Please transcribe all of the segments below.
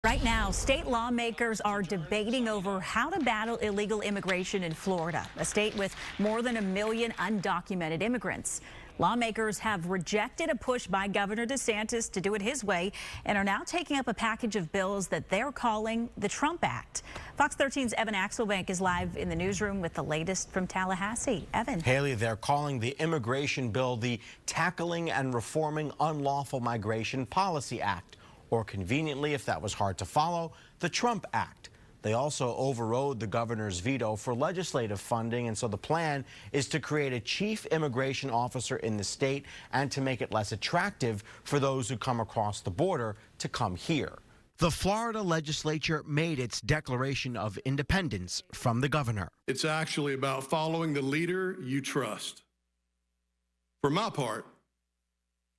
Right now, state lawmakers are debating over how to battle illegal immigration in Florida, a state with more than 1 million undocumented immigrants. Lawmakers have rejected a push by Governor DeSantis to do it his way and are now taking up a package of bills that they're calling the Trump Act. Fox 13's Evan Axelbank is live in the newsroom with the latest from Tallahassee. Evan. Haley, they're calling the immigration bill the Tackling and Reforming Unlawful Migration Policy Act, or conveniently, if that was hard to follow, the Trump Act. They also overrode the governor's veto for legislative funding, and so the plan is to create a chief immigration officer in the state and to make it less attractive for those who come across the border to come here. The Florida legislature made its declaration of independence from the governor. It's actually about following the leader you trust. For my part,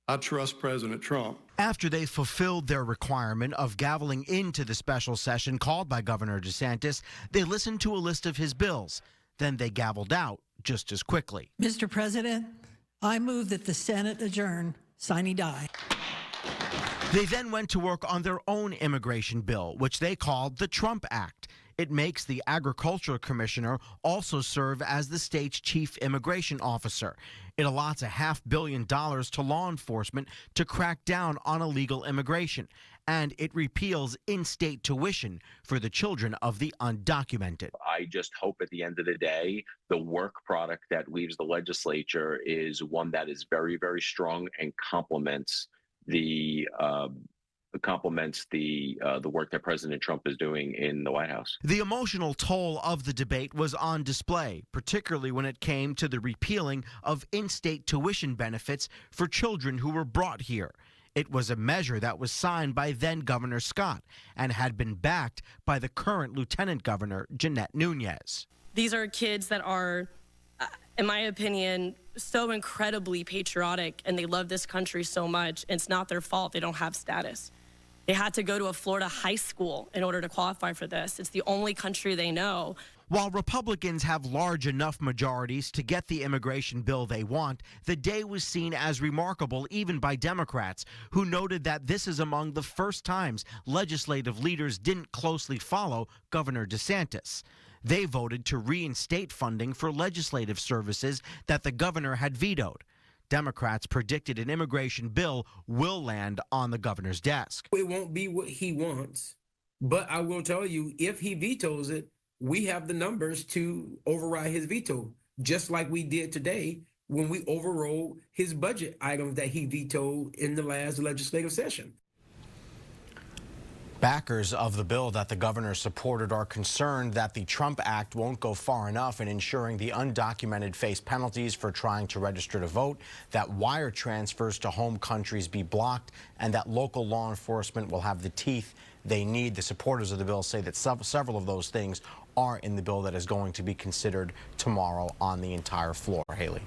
I trust President Trump. After they fulfilled their requirement of gaveling into the special session called by Governor DeSantis, they listened to a list of his bills. Then they gavelled out just as quickly. Mr. President, I move that the Senate adjourn, sine die. They then went to work on their own immigration bill, which they called the Trump Act. It makes the agricultural commissioner also serve as the state's chief immigration officer. It allots $500 million to law enforcement to crack down on illegal immigration, and it repeals in-state tuition for the children of the undocumented. I just hope at the end of the day, the work product that leaves the legislature is one that is very, very strong and complements the work that President Trump is doing in the White House. The emotional toll of the debate was on display, particularly when it came to the repealing of in-state tuition benefits for children who were brought here. It was a measure that was signed by then Governor Scott and had been backed by the current Lieutenant Governor, Jeanette Nunez. These are kids that are, in my opinion, so incredibly patriotic, and they love this country so much. It's not their fault they don't have status. They had to go to a Florida high school in order to qualify for this. It's the only country they know. While Republicans have large enough majorities to get the immigration bill they want, the day was seen as remarkable even by Democrats, who noted that this is among the first times legislative leaders didn't closely follow Governor DeSantis. They voted to reinstate funding for legislative services that the governor had vetoed. Democrats predicted an immigration bill will land on the governor's desk. It won't be what he wants, but I will tell you, if he vetoes it, we have the numbers to override his veto, just like we did today when we overrode his budget items that he vetoed in the last legislative session. Backers of the bill that the governor supported are concerned that the Trump Act won't go far enough in ensuring the undocumented face penalties for trying to register to vote, that wire transfers to home countries be blocked, and that local law enforcement will have the teeth they need. The supporters of the bill say that several of those things are in the bill that is going to be considered tomorrow on the entire floor. Haley.